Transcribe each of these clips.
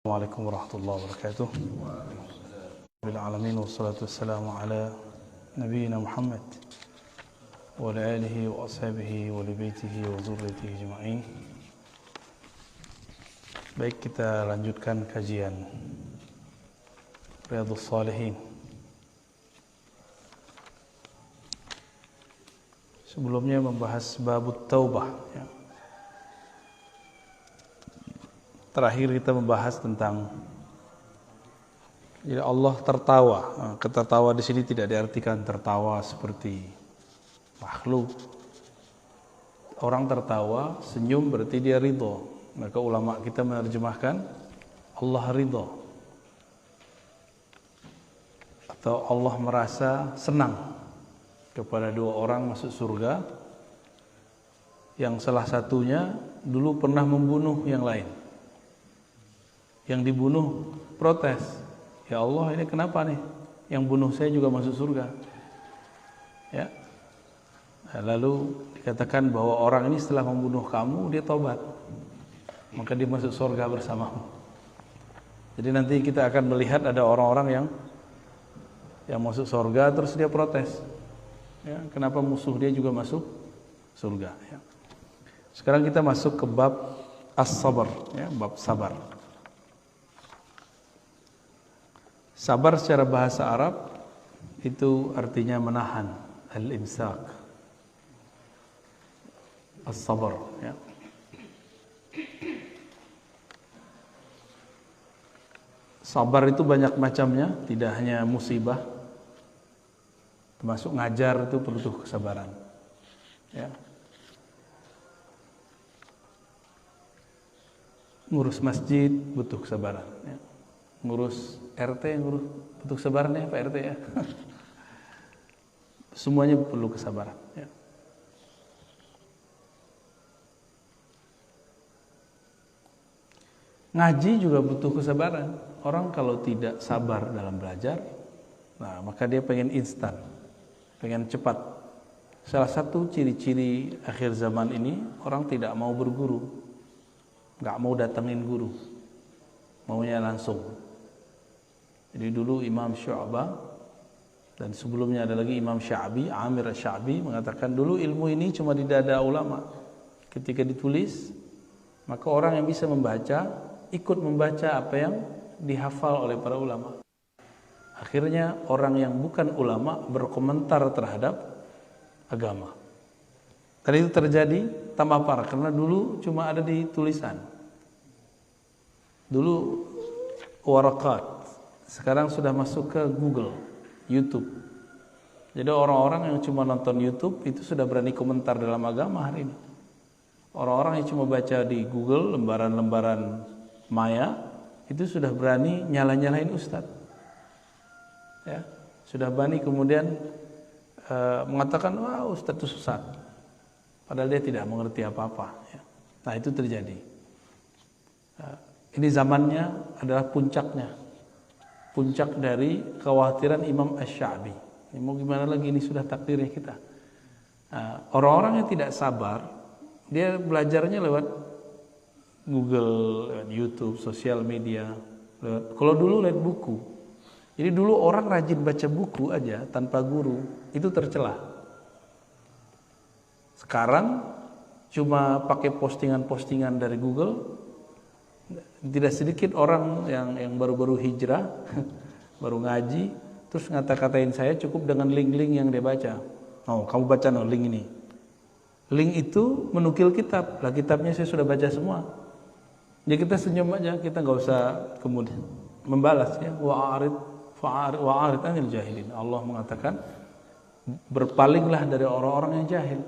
Assalamualaikum warahmatullahi wabarakatuh. Rabbil alamin wassalatu wassalamu ala nabiyyina Muhammad wa ala alihi wa ashabihi wa li baitihi wa dzurriyyatihi ajma'in. Baik, kita lanjutkan kajian Riyadhus Shalihin. Sebelumnya membahas babut taubah ya. Terakhir kita membahas tentang jadi Allah tertawa. Ketertawa di sini tidak diartikan tertawa seperti makhluk. Orang tertawa, senyum berarti dia ridho. Maka ulama kita menerjemahkan Allah ridho. Atau Allah merasa senang kepada dua orang masuk surga yang salah satunya dulu pernah membunuh yang lain. Yang dibunuh protes, ya Allah ini kenapa nih? Yang bunuh saya juga masuk surga. Ya. Nah, lalu dikatakan bahwa orang ini setelah membunuh kamu dia tobat, maka dia masuk surga bersamamu. Jadi nanti kita akan melihat ada orang-orang yang masuk surga terus dia protes. Ya, kenapa musuh dia juga masuk surga? Ya. Sekarang kita masuk ke bab as-sabar, ya, bab sabar. Sabar secara bahasa Arab itu artinya menahan, al-imsak. As-sabar ya. Sabar itu banyak macamnya, tidak hanya musibah. Termasuk ngajar itu perlu kesabaran. Ya. Ngurus masjid butuh kesabaran ya. Ngurus RT, ngurus butuh kesabaran ya Pak RT ya. Semuanya perlu kesabaran ya. Ngaji juga butuh kesabaran. Orang kalau tidak sabar dalam belajar, nah maka dia pengen instan, pengen cepat. Salah satu ciri-ciri akhir zaman ini, orang tidak mau berguru, nggak mau datengin guru, maunya langsung. Jadi dulu Imam Syu'bah dan sebelumnya ada lagi Imam Sya'bi, Amir Sya'bi mengatakan dulu ilmu ini cuma di dada ulama. Ketika ditulis, maka orang yang bisa membaca ikut membaca apa yang dihafal oleh para ulama. Akhirnya orang yang bukan ulama berkomentar terhadap agama. Dan itu terjadi tambah parah karena dulu cuma ada di tulisan. Dulu warakat. Sekarang sudah masuk ke Google, YouTube. Jadi orang-orang yang cuma nonton YouTube itu sudah berani komentar dalam agama hari ini. Orang-orang yang cuma baca di Google lembaran-lembaran maya itu sudah berani nyala-nyalain ustadz. Ya, sudah berani kemudian mengatakan wah ustadz itu sesat. Padahal dia tidak mengerti apa-apa. Ya. Nah itu terjadi. Ini zamannya adalah puncaknya. Puncak dari kekhawatiran Imam Asy-Sya'bi. Mau gimana lagi, ini sudah takdirnya kita. Orang-orang yang tidak sabar, dia belajarnya lewat Google, lewat YouTube, sosial media. Kalau dulu lewat buku. Jadi dulu orang rajin baca buku aja tanpa guru, itu tercela. Sekarang cuma pakai postingan-postingan dari Google. Tidak sedikit orang yang baru-baru hijrah, baru ngaji, terus ngata-katain saya cukup dengan link-link yang dia baca. Oh, kamu baca no link ini. Link itu menukil kitab. Lah kitabnya saya sudah baca semua. Jadi kita senyum aja, kita nggak usah kemudian membalas ya. Wa'arid anil jahilin. Allah mengatakan berpalinglah dari orang-orang yang jahil.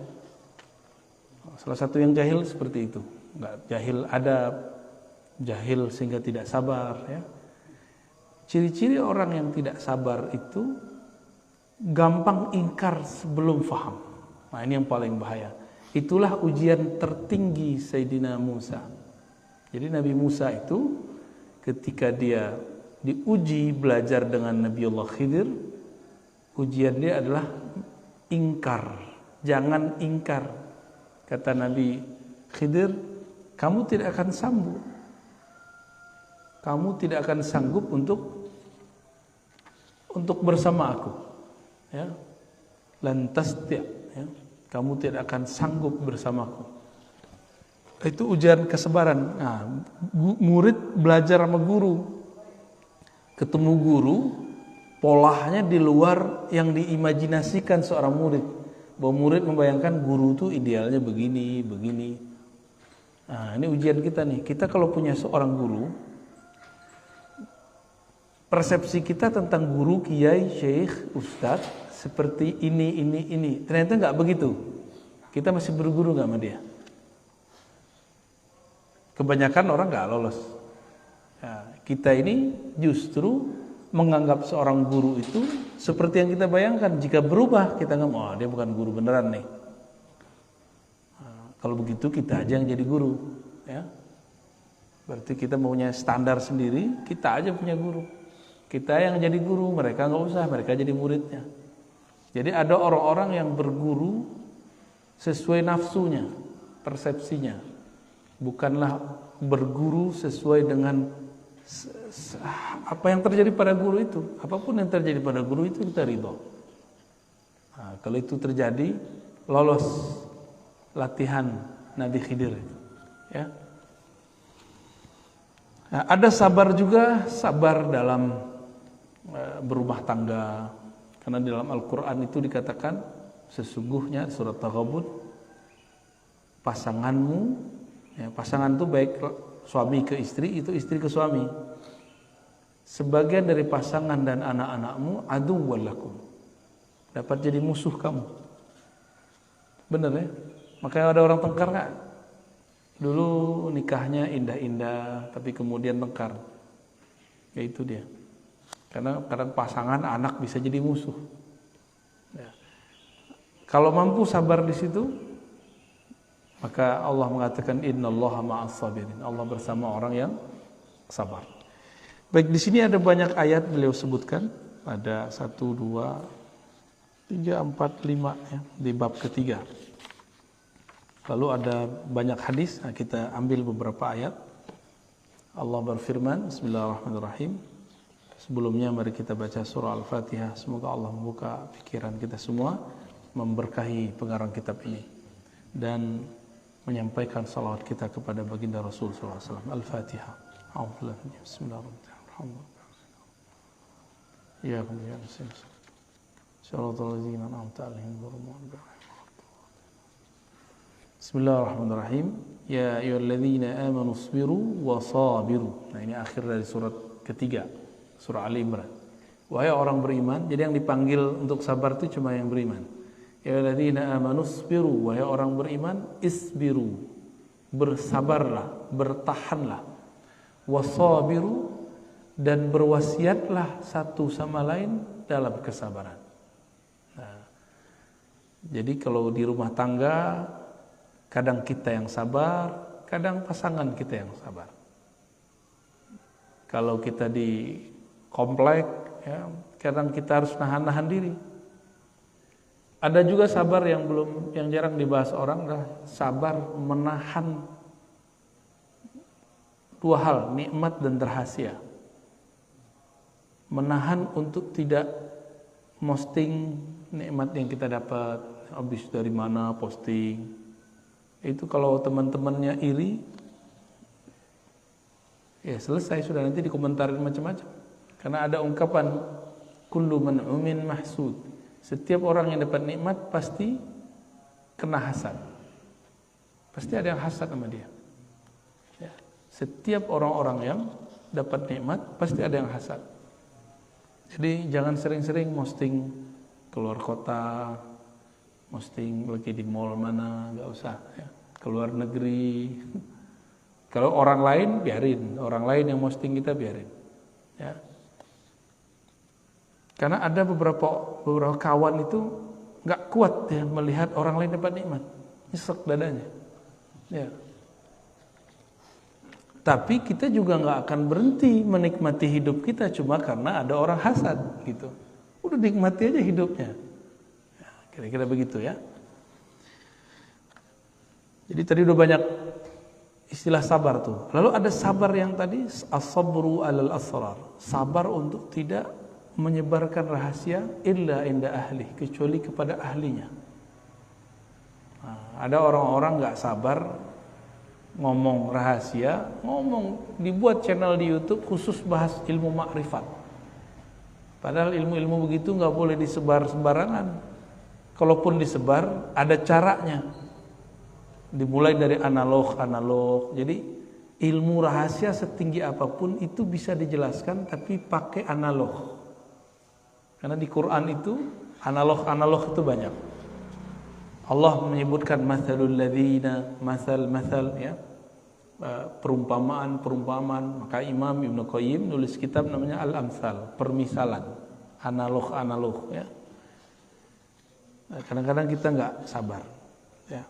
Salah satu yang jahil seperti itu. Enggak jahil adab, jahil sehingga tidak sabar ya. Ciri-ciri orang yang tidak sabar itu gampang ingkar sebelum faham. Nah ini yang paling bahaya. Itulah ujian tertinggi Sayyidina Musa. Jadi Nabi Musa itu ketika dia diuji belajar dengan Nabiullah Khidir, ujian dia adalah ingkar. Jangan ingkar. Kata Nabi Khidir, kamu tidak akan sambung. kamu tidak akan sanggup untuk bersama aku. Ya. Lan tasti', ya. Kamu tidak akan sanggup bersamaku. Itu ujian kesabaran. Nah, murid belajar sama guru. Ketemu guru, polanya di luar yang diimajinasikan seorang murid. Bahwa murid membayangkan guru itu idealnya begini, begini. Nah, ini ujian kita nih. Kita kalau punya seorang guru, persepsi kita tentang guru, kiai, syekh, ustadz seperti ini. Ternyata nggak begitu. Kita masih berguru nggak sama dia? Kebanyakan orang nggak lolos. Nah, kita ini justru menganggap seorang guru itu seperti yang kita bayangkan. Jika berubah, kita nggak mau, dia bukan guru beneran nih. Nah, kalau begitu kita aja yang jadi guru, ya. Berarti kita maunya standar sendiri, kita aja punya guru. Kita yang jadi guru, mereka nggak usah, mereka jadi muridnya. Jadi ada orang-orang yang berguru sesuai nafsunya, persepsinya. Bukanlah berguru sesuai dengan apa yang terjadi pada guru itu. Apapun yang terjadi pada guru itu kita ridho. Nah, kalau itu terjadi, lolos latihan Nabi Khidir. Ya. Nah, ada sabar juga, sabar dalam berumah tangga. Karena di dalam Al-Quran itu dikatakan sesungguhnya surat Taghabun, pasanganmu, ya, pasangan itu baik suami ke istri, itu istri ke suami, sebagian dari pasangan dan anak-anakmu aduwwal lakum, dapat jadi musuh kamu. Benar ya? Makanya ada orang tengkar nggak? Dulu nikahnya indah-indah, tapi kemudian tengkar. Ya itu dia. Karena kadang pasangan anak bisa jadi musuh. Ya. Kalau mampu sabar di situ, maka Allah mengatakan innallaha ma'as sabirin. Allah bersama orang yang sabar. Baik, di sini ada banyak ayat beliau sebutkan. Ada 1, 2, 3, 4, 5 ya, di bab ketiga. Lalu ada banyak hadis. Nah, kita ambil beberapa ayat. Allah berfirman, Bismillahirrahmanirrahim. Sebelumnya mari kita baca surah Al-Fatihah. Semoga Allah membuka pikiran kita semua, memberkahi pengarang kitab ini, dan menyampaikan salawat kita kepada baginda Rasul SAW. Al-Fatihah. Bismillahirrahmanirrahim. Ya kemudian Bismillahirrahmanirrahim. Ya ayyuhalladzina amanu isbiru wa sabiru. Nah, ini akhir dari surat ketiga, surah Ali Imran. Wahai orang beriman, jadi yang dipanggil untuk sabar itu cuma yang beriman. Ya ayyuhalladzina amanu isbiru, wahai orang beriman, isbiru, bersabarlah, bertahanlah. Wasabiru, dan berwasiatlah satu sama lain dalam kesabaran. Nah, jadi kalau di rumah tangga, kadang kita yang sabar, kadang pasangan kita yang sabar. Kalau kita di komplek, ya, kadang kita harus nahan-nahan diri. Ada juga sabar yang jarang dibahas orang, adalah sabar menahan dua hal, nikmat dan rahasia. Menahan untuk tidak posting nikmat yang kita dapat, habis dari mana posting. Itu kalau teman-temannya iri, ya selesai sudah, nanti dikomentarin macam-macam. Karena ada ungkapan kullu man'umin mahsud. Setiap orang yang dapat nikmat pasti kena hasad. Pasti ada yang hasad sama dia. Ya. Setiap orang-orang yang dapat nikmat pasti ada yang hasad. Jadi jangan sering-sering posting keluar kota, posting lagi di mall mana, nggak usah. Ya. Keluar negeri. Kalau orang lain biarin, orang lain yang posting kita biarin. Ya. Karena ada beberapa kawan itu nggak kuat ya melihat orang lain dapat nikmat, nyesek dadanya. Ya. Tapi kita juga nggak akan berhenti menikmati hidup kita cuma karena ada orang hasad gitu. Udah nikmati aja hidupnya. Ya, kira-kira begitu ya. Jadi tadi udah banyak istilah sabar tuh. Lalu ada sabar yang tadi as-sabru 'alal asrar. Sabar untuk tidak menyebarkan rahasia illa inda ahli, kecuali kepada ahlinya. Nah, ada orang-orang enggak sabar ngomong rahasia, dibuat channel di YouTube khusus bahas ilmu makrifat. Padahal ilmu-ilmu begitu enggak boleh disebar sembarangan. Kalaupun disebar ada caranya. Dimulai dari analog. Jadi ilmu rahasia setinggi apapun itu bisa dijelaskan tapi pakai analog. Karena di Quran itu analog itu banyak. Allah menyebutkan mathalul ladzina, masal ya. Perumpamaan. Maka Imam Ibnu Qayyim nulis kitab namanya Al-Amsal, permisalan. Analog ya. Kadang-kadang kita enggak sabar ya.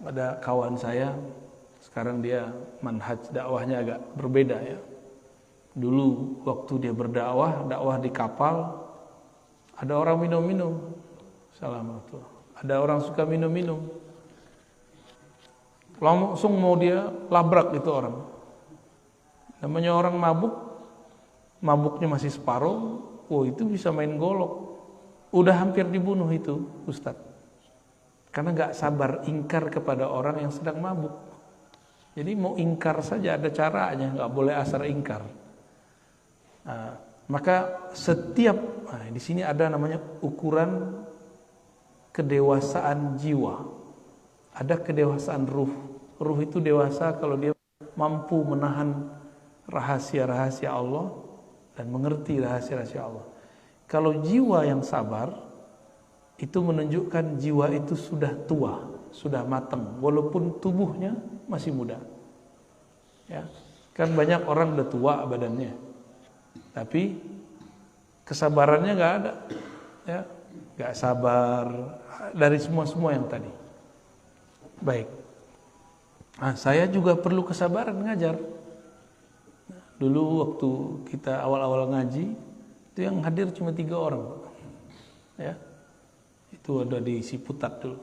Ada kawan saya, sekarang dia manhaj dakwahnya agak berbeda ya. Dulu waktu dia berdakwah, dakwah di kapal, ada orang minum-minum. Assalamualaikum. Ada orang suka minum-minum. Langsung mau dia labrak itu orang. Namanya orang mabuknya masih separuh, itu bisa main golok. Udah hampir dibunuh itu Ustadz. Karena gak sabar ingkar kepada orang yang sedang mabuk. Jadi mau ingkar saja ada caranya, gak boleh asal ingkar. Nah, maka setiap di sini ada namanya ukuran kedewasaan jiwa. Ada kedewasaan ruh. Ruh itu dewasa kalau dia mampu menahan rahasia-rahasia Allah dan mengerti rahasia-rahasia Allah. Kalau jiwa yang sabar itu menunjukkan jiwa itu sudah tua, sudah matang, walaupun tubuhnya masih muda. Ya, kan banyak orang udah tua badannya, tapi kesabarannya nggak ada, ya, nggak sabar dari semua yang tadi. Baik, saya juga perlu kesabaran ngajar. Dulu waktu kita awal-awal ngaji, itu yang hadir cuma 3 orang, ya. Itu ada di Ciputat dulu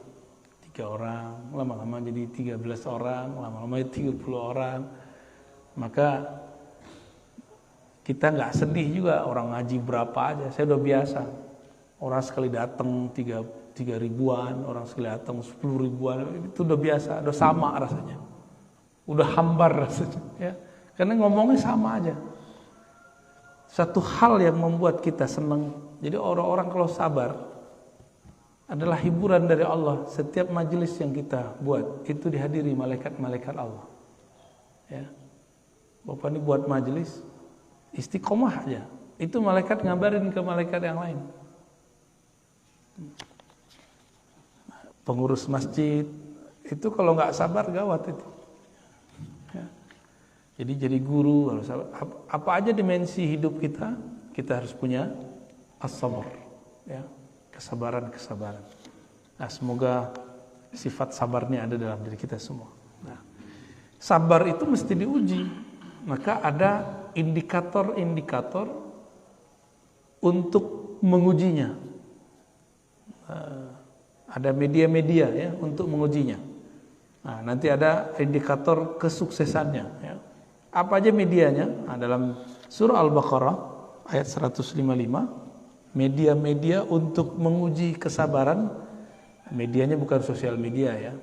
3 orang, lama-lama jadi 13 orang, lama-lama 30 orang. Maka kita nggak sedih juga orang ngaji berapa aja, saya udah biasa. Orang sekali datang 3 ribuan, orang sekali datang 10 ribuan, itu udah biasa, udah sama rasanya, udah hambar rasanya ya. Karena ngomongnya sama aja. Satu hal yang membuat kita senang. Jadi orang-orang kalau sabar adalah hiburan dari Allah. Setiap majelis yang kita buat itu dihadiri malaikat-malaikat Allah. Ya. Bapak ini buat majelis istiqomah aja. Itu malaikat ngabarin ke malaikat yang lain. Pengurus masjid itu kalau nggak sabar gawat itu. Ya. Jadi guru harus sabar. Apa aja dimensi hidup kita harus punya as-sabr. Ya. Kesabaran. Nah, semoga sifat sabarnya ada dalam diri kita semua. Nah, sabar itu mesti diuji. Maka ada indikator-indikator untuk mengujinya. Ada media-media ya untuk mengujinya. Nah, nanti ada indikator kesuksesannya. Ya. Apa aja medianya? Nah, dalam surah Al-Baqarah ayat 155. Media-media untuk menguji kesabaran, medianya bukan sosial media ya,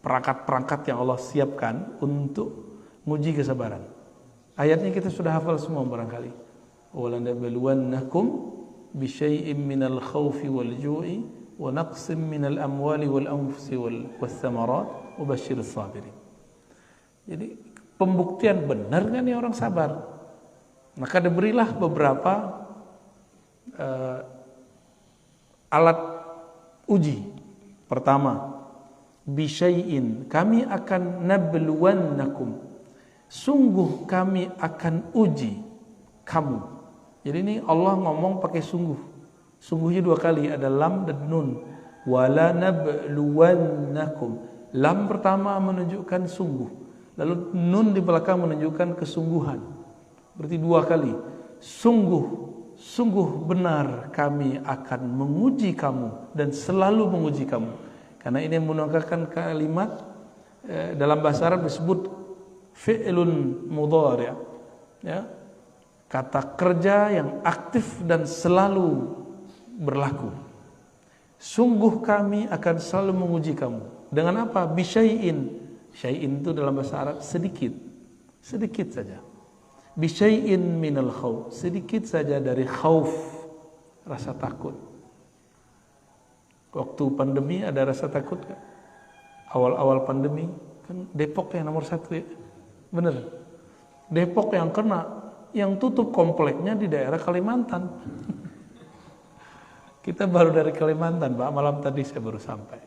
perangkat-perangkat yang Allah siapkan untuk menguji kesabaran. Ayatnya kita sudah hafal semua barangkali. وَلَنَبْلُوَنَّكُمْ بِشَيْءٍ مِّنَ الْخَوْفِ وَالْجُوعِ وَنَقْصٍ مِّنَ الْأَمْوَالِ وَالْأَنفُسِ وَالثَّمَرَاتِ وَبَشِّرِ الصَّابِرِينَ. Jadi pembuktian benar kan ya orang sabar. Maka diberilah beberapa alat uji. Pertama, bisyai'in, kami akan nabluwannakum, sungguh kami akan uji kamu. Jadi ini Allah ngomong pakai sungguh. Sungguhnya 2 kali, ada lam dan nun. Wala nabluwannakum. Lam pertama menunjukkan sungguh, lalu nun di belakang menunjukkan kesungguhan. Berarti 2 kali. Sungguh benar kami akan menguji kamu dan selalu menguji kamu. Karena ini menggunakan kalimat dalam bahasa Arab disebut fi'lun mudhari', ya, kata kerja yang aktif dan selalu berlaku. Sungguh kami akan selalu menguji kamu. Dengan apa? Bisyai'in. Syai'in itu dalam bahasa Arab sedikit. Sedikit saja. Bisyai'in minal khauf. Sedikit saja dari khauf, rasa takut. Waktu pandemi ada rasa takut kan? Awal-awal pandemi kan Depok yang nomor 1 ya. Bener. Depok yang kena, yang tutup kompleknya di daerah Kalimantan. Kita baru dari Kalimantan, Pak. Malam tadi saya baru sampai.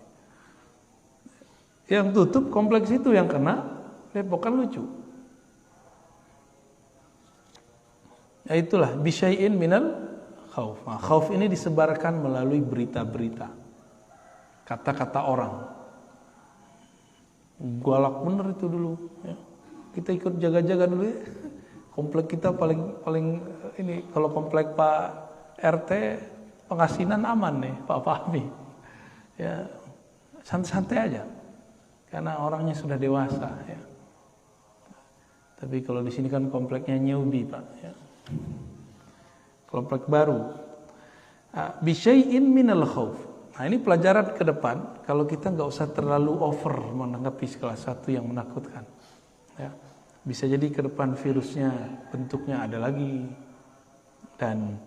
Yang tutup kompleks itu yang kena Depok, kan lucu. Ya itulah bisyai'in minal khauf. Nah, khauf ini disebarkan melalui berita-berita, kata-kata orang. Galak bener itu dulu. Ya. Kita ikut jaga-jaga dulu ya. Komplek kita paling ini, kalau komplek Pak RT Pengasinan aman nih Pak Fahmi. Ya santai-santai aja. Karena orangnya sudah dewasa ya. Tapi kalau di sini kan kompleknya newbie Pak ya. Komplek baru. Bisyai'in minal khauf. Nah, ini pelajaran ke depan kalau kita nggak usah terlalu over menanggapi salah satu yang menakutkan. Ya. Bisa jadi ke depan virusnya bentuknya ada lagi, dan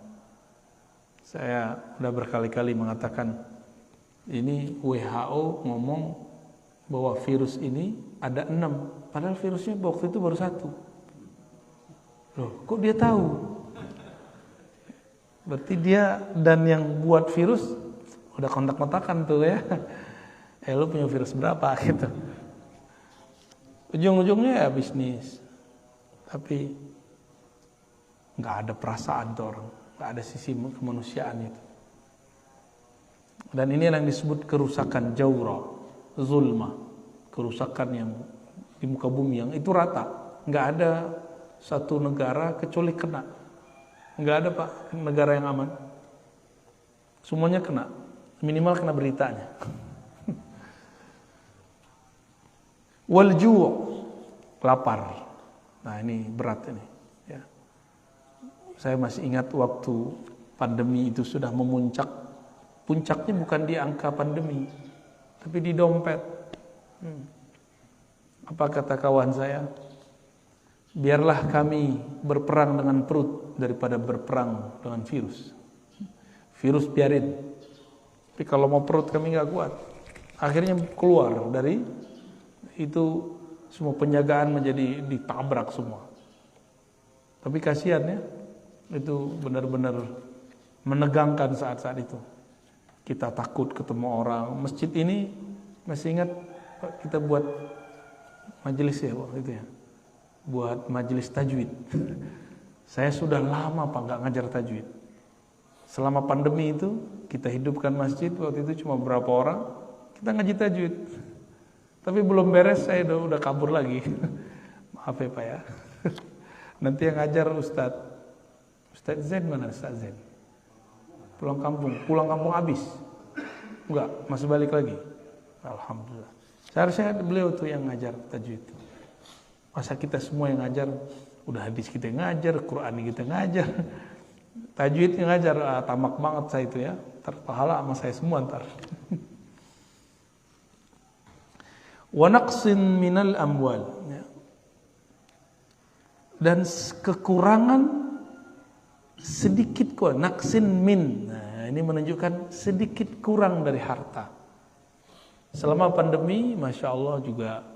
saya sudah berkali-kali mengatakan ini WHO ngomong bahwa virus ini ada 6, padahal virusnya waktu itu baru 1. Loh, kok dia tahu? Berarti dia dan yang buat virus udah kontak-kontakan tuh ya. Lu punya virus berapa gitu. Ujung-ujungnya ya bisnis. Tapi nggak ada perasaan tuh orang, nggak ada sisi kemanusiaan itu. Dan ini yang disebut kerusakan jawra, zulma, kerusakan yang di muka bumi yang itu rata. Nggak ada satu negara kecuali kena. Nggak ada Pak negara yang aman. Semuanya kena, minimal kena beritanya. Wal ju', lapar. Nah ini berat ini. Ya. Saya masih ingat waktu pandemi itu sudah memuncak. Puncaknya bukan di angka pandemi, tapi di dompet. Apa kata kawan saya? Biarlah kami berperang dengan perut daripada berperang dengan virus. Virus biarin. Tapi kalau mau perut kami nggak kuat. Akhirnya keluar dari itu, semua penjagaan menjadi ditabrak semua. Tapi kasihan ya, itu benar-benar menegangkan saat-saat itu. Kita takut ketemu orang. Masjid ini masih ingat kita buat majelis ya waktu itu ya, buat majelis tajwid. Saya sudah lama Pak nggak ngajar tajwid. Selama pandemi itu kita hidupkan masjid, waktu itu cuma berapa orang kita ngaji tajwid. Tapi belum beres saya udah kabur lagi. Maaf ya Pak ya. Nanti yang ngajar Ustadz Zain mana Ustadz Zain? Pulang kampung habis. Enggak, masih balik lagi. Alhamdulillah. Seharusnya beliau tuh yang ngajar tajwid. Masa kita semua yang ngajar, udah hadis kita yang ngajar, Quran kita ngajar, tajwid yang ngajar, tamak banget saya itu ya. Terpahala sama saya semua ntar. Wa naqsin minal amwal, ya. Dan kekurangan sedikit kok, naqsin min. Nah, ini menunjukkan sedikit kurang dari harta. Selama pandemi, Masya Allah juga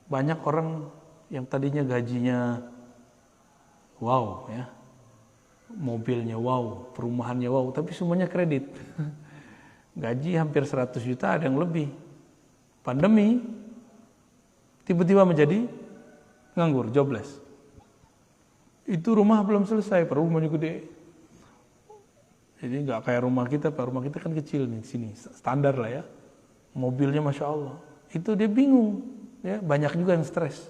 banyak orang yang tadinya gajinya wow ya, mobilnya wow, perumahannya wow, tapi semuanya kredit. Gaji hampir 100 juta, ada yang lebih. Pandemi tiba-tiba menjadi nganggur, jobless. Itu rumah belum selesai, rumahnya gede. Jadi nggak kayak rumah kita, Pak. Rumah kita kan kecil nih, sini standar lah ya. Mobilnya Masya Allah. Itu dia bingung, ya, banyak juga yang stres.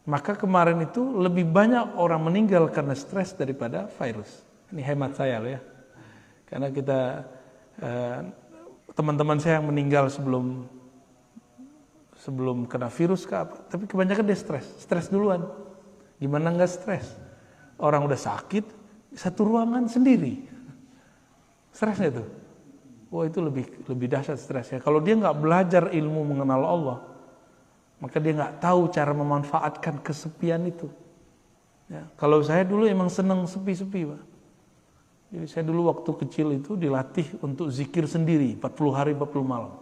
Maka kemarin itu lebih banyak orang meninggal karena stres daripada virus. Ini hemat saya loh ya. Karena kita teman-teman saya yang meninggal sebelum sebelum kena virus ke apa. Tapi kebanyakan dia stres duluan. Gimana nggak stres? Orang udah sakit, satu ruangan sendiri. Stresnya itu. Wah, itu lebih dahsyat stresnya. Kalau dia nggak belajar ilmu mengenal Allah, maka dia nggak tahu cara memanfaatkan kesepian itu. Ya, kalau saya dulu emang senang sepi-sepi, Pak. Jadi saya dulu waktu kecil itu dilatih untuk zikir sendiri 40 hari 40 malam.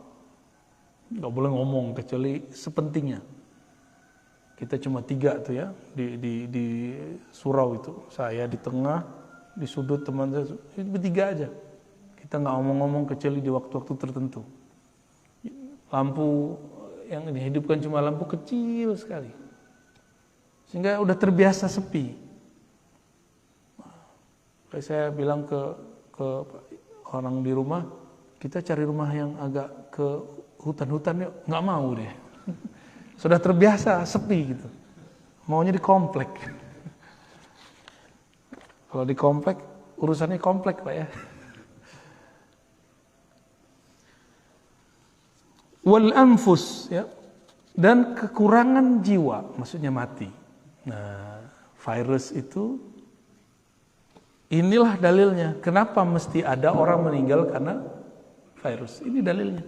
Nggak boleh ngomong kecuali sepentingnya. Kita cuma 3 tuh ya di surau itu. Saya di tengah, di sudut teman saya, itu bertiga aja. Kita nggak ngomong-ngomong kecuali di waktu-waktu tertentu. Lampu yang dihidupkan cuma lampu kecil sekali. Sehingga udah terbiasa sepi. Kayak saya bilang ke orang di rumah, kita cari rumah yang agak ke hutan-hutan yuk. Nggak mau deh. Sudah terbiasa sepi gitu. Maunya di komplek. Kalau di komplek, urusannya komplek, Pak ya. Wal anfus, ya, dan kekurangan jiwa, maksudnya mati. Nah, virus itu, inilah dalilnya. Kenapa mesti ada orang meninggal karena virus? Ini dalilnya.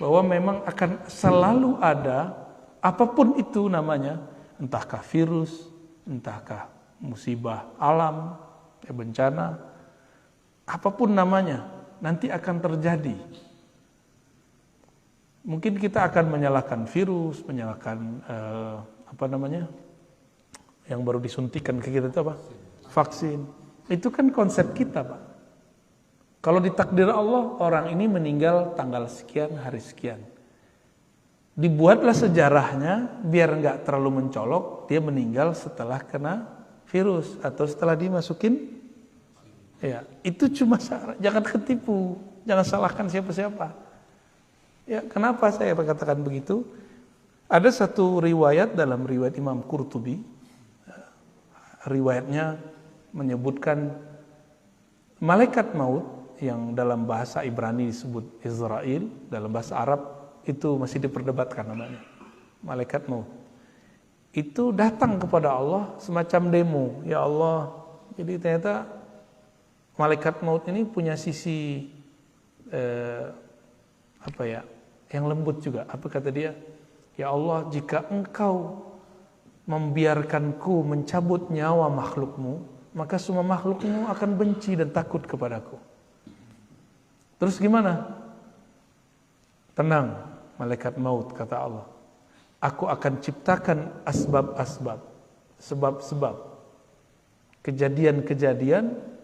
Bahwa memang akan selalu ada, apapun itu namanya, entahkah virus, entahkah musibah alam, bencana, apapun namanya, nanti akan terjadi. Mungkin kita akan menyalahkan virus, menyalahkan yang baru disuntikan ke kita itu apa? Vaksin. Itu kan konsep kita, Pak. Kalau ditakdir Allah, orang ini meninggal tanggal sekian, hari sekian. Dibuatlah sejarahnya biar nggak terlalu mencolok, dia meninggal setelah kena virus atau setelah dimasukin. Ya, itu cuma jangan ketipu, jangan salahkan siapa-siapa. Ya, kenapa saya katakan begitu? Ada satu riwayat dalam riwayat Imam Qurtubi. Riwayatnya menyebutkan malaikat maut yang dalam bahasa Ibrani disebut Israel, dalam bahasa Arab itu masih diperdebatkan namanya. Malaikat maut. Itu datang kepada Allah semacam demo. Ya Allah, jadi ternyata malaikat maut ini punya sisi yang lembut juga. Apa kata dia? Ya Allah, jika engkau membiarkanku mencabut nyawa makhlukmu, maka semua makhlukmu akan benci dan takut kepadaku. Terus gimana? Tenang, malaikat maut, kata Allah. Aku akan ciptakan asbab-asbab, sebab-sebab, kejadian-kejadian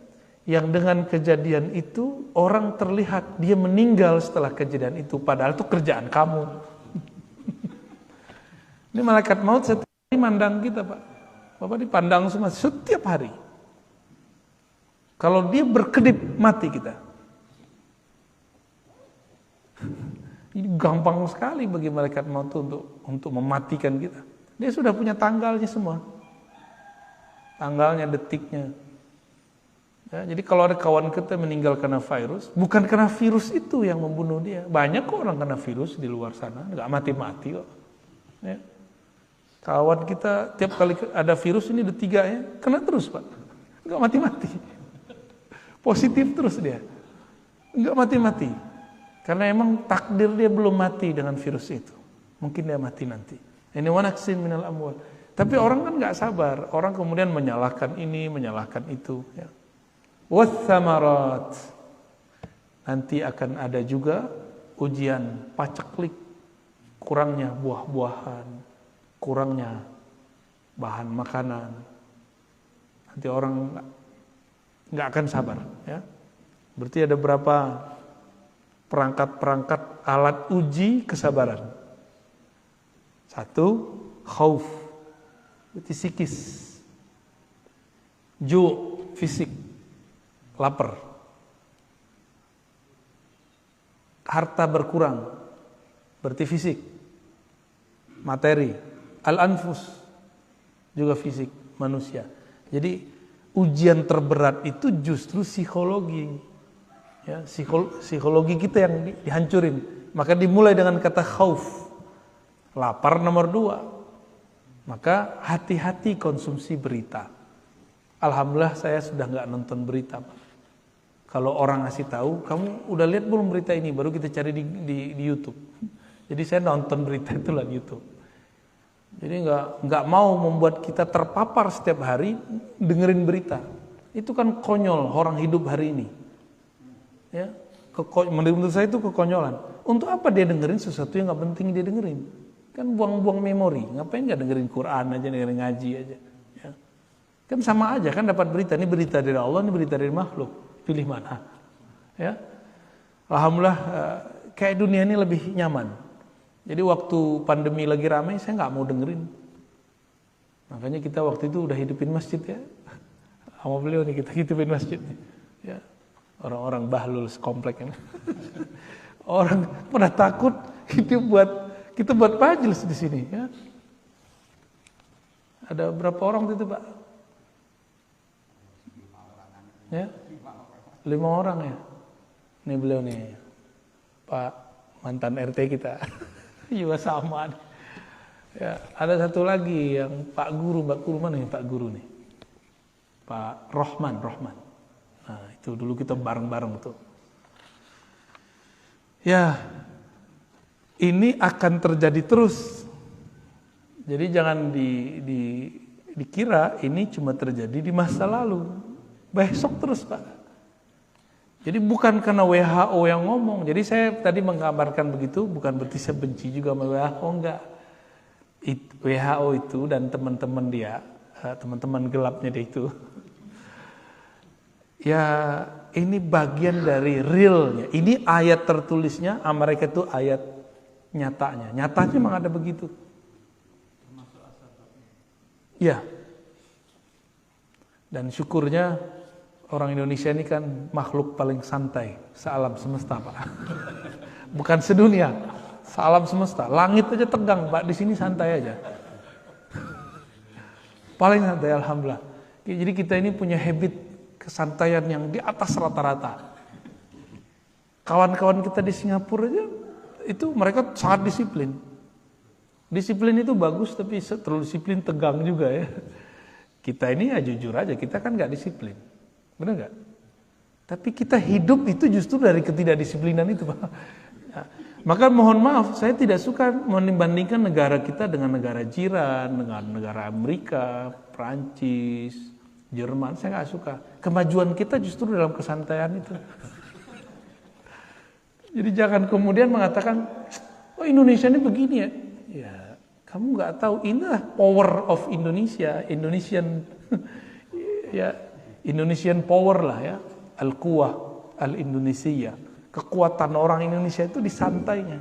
yang dengan kejadian itu orang terlihat dia meninggal setelah kejadian itu, padahal itu kerjaan kamu. Ini malaikat maut setiap hari mandang kita, Pak. Bapak dipandang semua setiap hari. Kalau dia berkedip, mati kita. Ini gampang sekali bagi malaikat maut untuk mematikan kita. Dia sudah punya tanggalnya semua. Tanggalnya, detiknya. Ya, jadi kalau ada kawan kita meninggal karena virus, bukan karena virus itu yang membunuh dia. Banyak kok orang kena virus di luar sana, nggak mati-mati kok. Ya. Kawan kita tiap kali ada virus ini D3 ya, kena terus, Pak. Nggak mati-mati. Positif terus dia. Nggak mati-mati. Karena emang takdir dia belum mati dengan virus itu. Mungkin dia mati nanti. Ini wanaksin minal amwal. Tapi orang kan nggak sabar. Orang kemudian menyalahkan ini, menyalahkan itu. Ya. Wathamarat. Nanti akan ada juga ujian paceklik, kurangnya buah-buahan, kurangnya bahan makanan. Nanti orang nggak akan sabar. Ya. Berarti ada berapa perangkat-perangkat alat uji kesabaran. 1, khauf, berarti psikis. Ju, fisik, lapar. Harta berkurang, berarti fisik. Materi. Al-anfus, juga fisik, manusia. Jadi ujian terberat itu justru psikologi. Ya, psikologi kita yang dihancurin. Maka dimulai dengan kata khauf. Lapar nomor 2. Maka hati-hati konsumsi berita. Alhamdulillah saya sudah nggak nonton berita, Pak. Kalau orang ngasih tahu, kamu udah lihat belum berita ini? Baru kita cari di YouTube. Jadi saya nonton berita itu lah di YouTube. Jadi nggak mau membuat kita terpapar setiap hari dengerin berita. Itu kan konyol orang hidup hari ini. Ya, menurut saya itu kekonyolan. Untuk apa dia dengerin sesuatu yang nggak penting dia dengerin? Kan buang-buang memori. Ngapain nggak dengerin Quran aja, dengerin ngaji aja? Ya. Kan sama aja kan dapat berita. Ini berita dari Allah, ini berita dari makhluk. Pilih mana? Ya, alhamdulillah kayak dunia ini lebih nyaman. Jadi waktu pandemi lagi ramai, saya nggak mau dengerin. Makanya kita waktu itu udah hidupin masjid ya. Sama beliau nih kita hidupin masjid. Ya, orang-orang bahlul sekomplek ini. Orang pada takut kita buat majelis di sini. Ya. Ada berapa orang itu Pak? Ya, 5 orang ya. Ini beliau nih, Pak mantan RT kita. Juga sama. Ya, ada satu lagi yang Pak Guru mana nih Pak Guru nih? Pak Rohman. Nah, itu dulu kita bareng-bareng tuh. Ya, ini akan terjadi terus. Jadi jangan dikira ini cuma terjadi di masa lalu. Besok terus Pak. Jadi bukan karena WHO yang ngomong. Jadi saya tadi menggambarkan begitu bukan berarti saya benci juga sama WHO, enggak. WHO itu dan teman-teman dia, teman-teman gelapnya dia itu. Ya, ini bagian dari realnya. Ini ayat tertulisnya, mereka itu ayat nyatanya. Nyatanya memang ada begitu. Ya. Dan syukurnya orang Indonesia ini kan makhluk paling santai sealam semesta, Pak. Bukan sedunia, sealam semesta. Langit aja tegang, Pak. Di sini santai aja. Paling santai, alhamdulillah. Jadi kita ini punya habit kesantaian yang di atas rata-rata. Kawan-kawan kita di Singapura aja itu mereka sangat disiplin. Disiplin itu bagus, tapi terlalu disiplin tegang juga ya. Kita ini ya jujur aja, kita kan nggak disiplin. Benar nggak? Tapi kita hidup itu justru dari ketidakdisiplinan itu, Pak. Ya. Maka mohon maaf, saya tidak suka membandingkan negara kita dengan negara jiran, dengan negara Amerika, Prancis, Jerman. Saya nggak suka. Kemajuan kita justru dalam kesantaian itu. Jadi jangan kemudian mengatakan, oh Indonesia ini begini ya. Ya, kamu nggak tahu inilah power of Indonesia, Indonesian, ya. Indonesian power lah ya, al-quwah, al-Indonesia. Kekuatan orang Indonesia itu di santainya.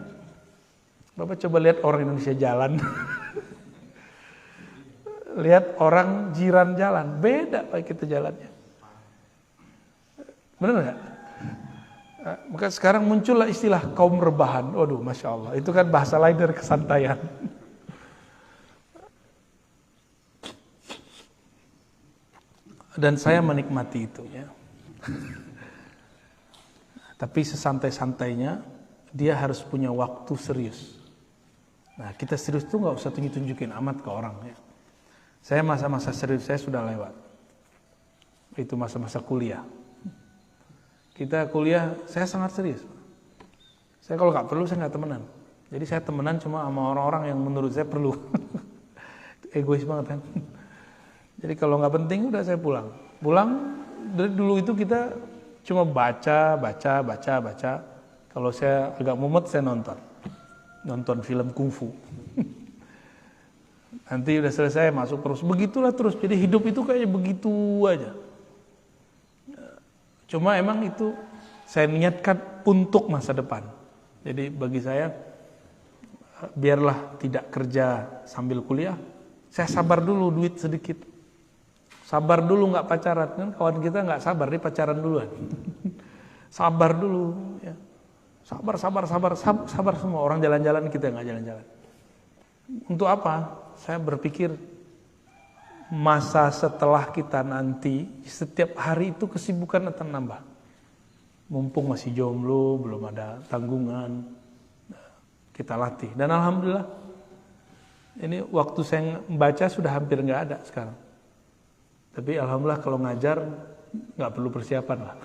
Bapak coba lihat orang Indonesia jalan. Lihat orang jiran jalan, beda Pak kita jalannya. Benar nggak? Maka sekarang muncullah istilah kaum rebahan. Waduh, Masya Allah, itu kan bahasa lain dari kesantaian. Dan saya menikmati itu ya. Tapi sesantai-santainya dia harus punya waktu serius. Nah kita serius tuh nggak usah tunjukin amat ke orang ya. Saya masa-masa serius saya sudah lewat. Itu masa-masa kuliah. Kita kuliah saya sangat serius. Saya kalau nggak perlu saya nggak temenan. Jadi saya temenan cuma sama orang-orang yang menurut saya perlu. Egois banget kan. Jadi kalau nggak penting udah saya pulang. Pulang dari dulu itu kita cuma baca. Kalau saya agak mumet saya nonton film kungfu. Nanti udah selesai masuk terus. Begitulah terus. Jadi hidup itu kayaknya begitu aja. Cuma emang itu saya niatkan untuk masa depan. Jadi bagi saya biarlah tidak kerja sambil kuliah. Saya sabar dulu duit sedikit. Sabar dulu nggak pacaran kan kawan kita nggak sabar dia pacaran duluan. Sabar dulu ya. Sabar semua orang jalan-jalan kita nggak jalan-jalan. Untuk apa? Saya berpikir masa setelah kita nanti setiap hari itu kesibukan akan nambah. Mumpung masih jomblo, belum ada tanggungan, kita latih. Dan alhamdulillah Ini waktu saya membaca sudah hampir nggak ada sekarang. Tapi alhamdulillah kalau ngajar nggak perlu persiapan lah.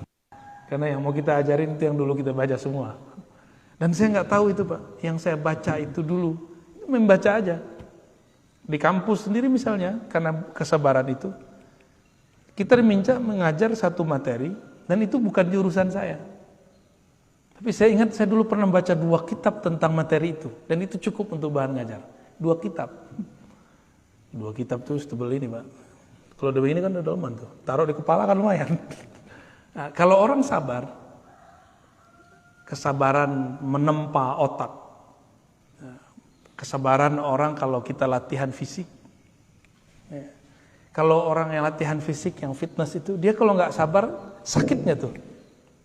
Karena yang mau kita ajarin itu yang dulu kita baca semua. Dan saya nggak tahu itu Pak. Yang saya baca itu dulu membaca aja. Di kampus sendiri misalnya, karena kesabaran itu, kita diminta mengajar satu materi dan itu bukan jurusan saya. Tapi saya ingat saya dulu pernah baca 2 kitab tentang materi itu dan itu cukup untuk bahan ngajar. 2 kitab. 2 kitab tuh setebel ini Pak. Kalau udah begini kan udah dalaman tuh. Taruh di kepala kan lumayan. Nah, kalau orang sabar, kesabaran menempa otak, kesabaran orang kalau kita latihan fisik. Kalau orang yang latihan fisik, yang fitness itu, dia kalau nggak sabar, sakitnya tuh.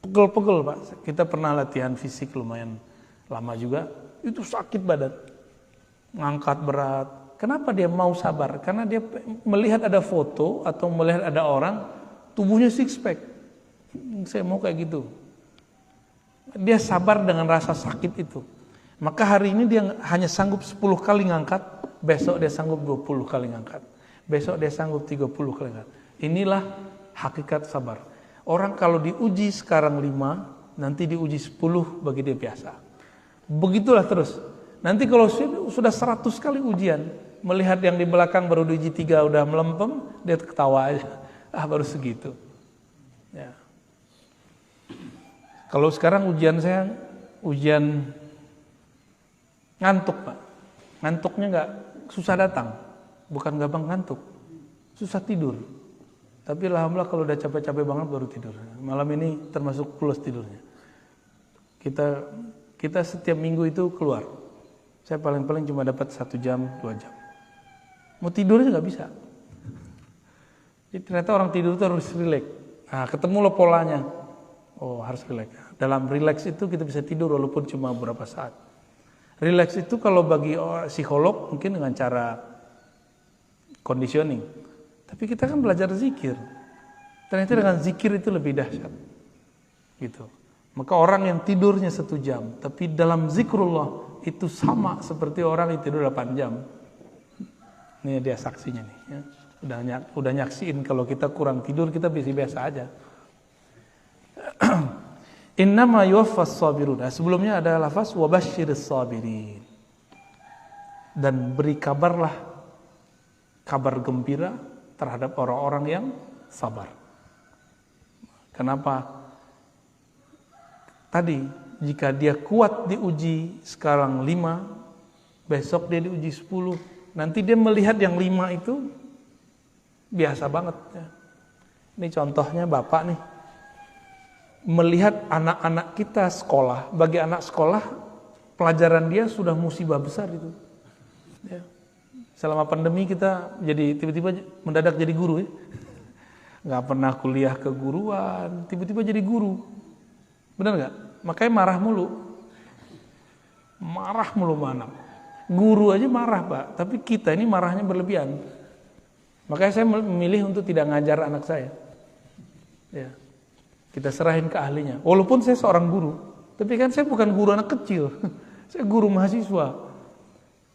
Pegel-pegel Pak. Kita pernah latihan fisik lumayan lama juga, itu sakit badan. Ngangkat berat. Kenapa dia mau sabar? Karena dia melihat ada foto atau melihat ada orang, tubuhnya six pack. Saya mau kayak gitu. Dia sabar dengan rasa sakit itu. Maka hari ini dia hanya sanggup 10 kali ngangkat, besok dia sanggup 20 kali ngangkat. Besok dia sanggup 30 kali ngangkat. Inilah hakikat sabar. Orang kalau diuji sekarang 5, nanti diuji 10 bagi dia biasa. Begitulah terus. Nanti kalau sudah 100 kali ujian, melihat yang di belakang baru diuji 3 udah melempem, dia ketawa aja. Baru segitu. Ya. Kalau sekarang ujian saya, ujian ngantuk Pak. Ngantuknya nggak susah datang, bukan gampang ngantuk, susah tidur. Tapi alhamdulillah kalau udah capek-capek banget baru tidur. Malam ini termasuk plus tidurnya. Kita setiap minggu itu keluar. Saya paling-paling cuma dapat 1 jam, 2 jam. Mau tidurnya nggak bisa. Jadi ternyata orang tidur itu harus rileks. Nah, ketemu lo polanya. Oh, harus rileks. Dalam rileks itu kita bisa tidur walaupun cuma beberapa saat. Rileks itu kalau bagi psikolog mungkin dengan cara conditioning. Tapi kita kan belajar zikir. Ternyata dengan zikir itu lebih dahsyat. Gitu. Maka orang yang tidurnya 1 jam, tapi dalam zikrullah itu sama seperti orang yang tidur 8 jam. Ini dia saksinya nih. Ya. Udah nyaksiin kalau kita kurang tidur kita biasa aja. Innama yuwaffas sabirun. Sebelumnya ada lafaz wabasyiris sabirin. Dan beri kabarlah, kabar gembira terhadap orang-orang yang sabar. Kenapa? Tadi jika dia kuat diuji sekarang 5, besok dia diuji 10, nanti dia melihat yang 5 itu biasa banget ya. Ini contohnya Bapak nih. Melihat anak-anak kita sekolah, bagi anak sekolah pelajaran dia sudah musibah besar itu. Ya. Selama pandemi kita jadi tiba-tiba mendadak jadi guru ya. Nggak pernah kuliah keguruan, tiba-tiba jadi guru. Benar nggak? Makanya marah mulu anak. Guru aja marah Pak, tapi kita ini marahnya berlebihan. Makanya saya memilih untuk tidak ngajar anak saya. Ya. Kita serahin ke ahlinya. Walaupun saya seorang guru, tapi kan saya bukan guru anak kecil. Saya guru mahasiswa.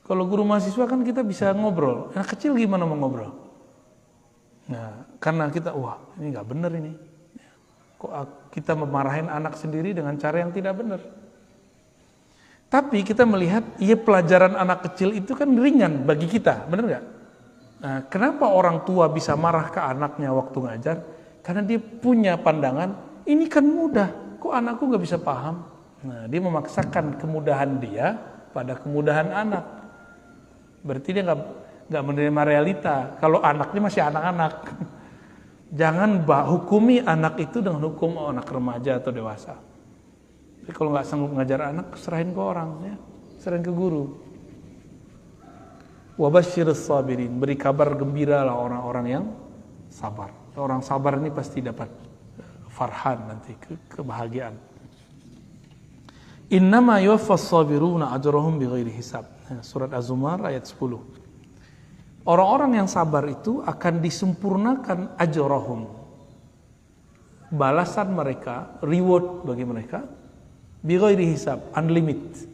Kalau guru mahasiswa kan kita bisa ngobrol. Anak kecil gimana mau ngobrol? Nah, karena kita, wah ini nggak benar ini. Kok kita memarahin anak sendiri dengan cara yang tidak benar? Tapi kita melihat, iya pelajaran anak kecil itu kan ringan bagi kita, benar nggak? Nah, kenapa orang tua bisa marah ke anaknya waktu ngajar? Karena dia punya pandangan, ini kan mudah, kok anakku nggak bisa paham? Nah, dia memaksakan kemudahan dia pada kemudahan anak. Berarti dia nggak menerima realita. Kalau anaknya masih anak-anak, jangan hukumi anak itu dengan hukum anak remaja atau dewasa. Jadi kalau nggak sanggup ngajar anak, serahin ke orang, ya, serahin ke guru. Wabasyiris sabirin, beri kabar gembira lah orang-orang yang sabar. Orang sabar ini pasti dapat farhan nanti, kebahagiaan. Innama yuwaffas sabiruna ajrahum bighairi hisab. Surat Az-Zumar ayat 10. Orang-orang yang sabar itu akan disempurnakan ajrahum. Balasan mereka, reward bagi mereka bighairi hisab, unlimited.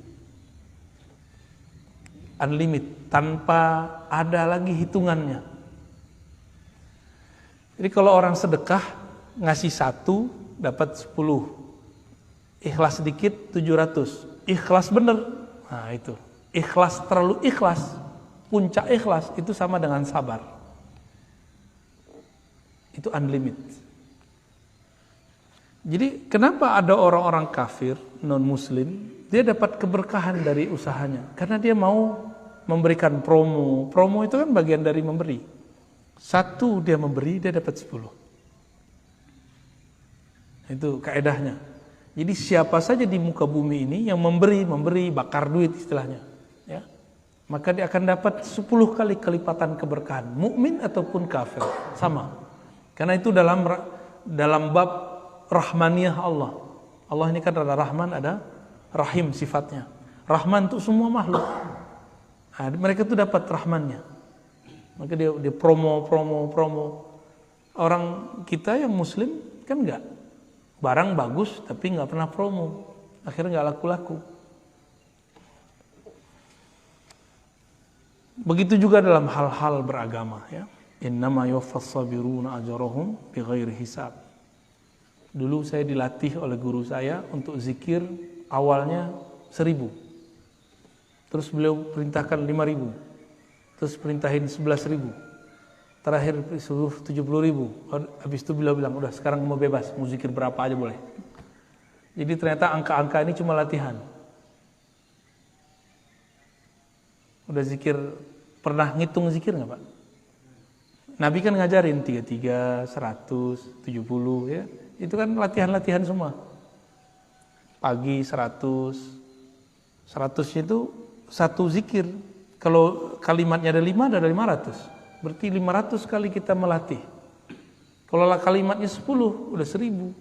tanpa ada lagi hitungannya. Jadi kalau orang sedekah ngasih 1 dapat 10, ikhlas sedikit 700, ikhlas bener, nah itu ikhlas, terlalu ikhlas, puncak ikhlas itu sama dengan sabar, itu unlimited. Jadi kenapa ada orang-orang kafir non muslim dia dapat keberkahan dari usahanya? Karena dia mau memberikan promo. Promo itu kan bagian dari memberi. 1 dia memberi, dia dapat 10. Itu kaedahnya. Jadi siapa saja di muka bumi ini yang memberi, bakar duit istilahnya, ya, maka dia akan dapat 10 kali kelipatan keberkahan. Mukmin ataupun kafir sama. Karena itu dalam bab rahmaniyah Allah. Allah ini kan ada Rahman, ada Rahim sifatnya. Rahman untuk semua makhluk. Nah, mereka tuh dapat Rahmannya. Maka dia promo. Orang kita yang muslim kan enggak. Barang bagus tapi enggak pernah promo. Akhirnya enggak laku-laku. Begitu juga dalam hal-hal beragama, ya. Innama yuwaffas sabiruna ajrahum bighairi hisab. Dulu saya dilatih oleh guru saya untuk zikir awalnya 1000. Terus beliau perintahkan 5000. Terus perintahin 11.000. Terakhir suruh 70.000. Habis itu beliau bilang, udah sekarang mau bebas, mau zikir berapa aja boleh. Jadi ternyata angka-angka ini cuma latihan. Udah zikir, pernah ngitung zikir nggak Pak? Nabi kan ngajarin 33, 100, 70 ya. Itu kan latihan-latihan semua. Pagi 100 itu 1 zikir. Kalau kalimatnya ada 5, ada 500. Berarti 500 kali kita melatih. Kalau kalimatnya 10, udah 1000.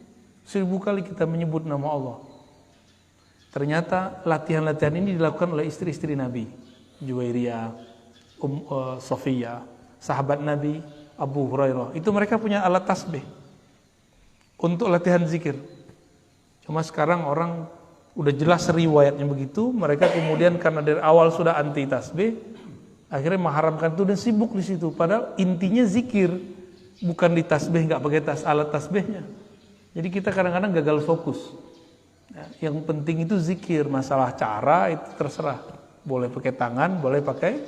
1000 kali kita menyebut nama Allah. Ternyata latihan-latihan ini dilakukan oleh istri-istri Nabi. Juwairiyah, Sofiyah, sahabat Nabi, Abu Hurairah. Itu mereka punya alat tasbih untuk latihan zikir. Cuma sekarang orang udah jelas riwayatnya begitu, mereka kemudian karena dari awal sudah anti tasbih, akhirnya mengharamkan itu dan sibuk di situ. Padahal intinya zikir, bukan di tasbih, nggak pakai alat tasbihnya. Jadi kita kadang-kadang gagal fokus. Yang penting itu zikir, masalah cara itu terserah. Boleh pakai tangan, boleh pakai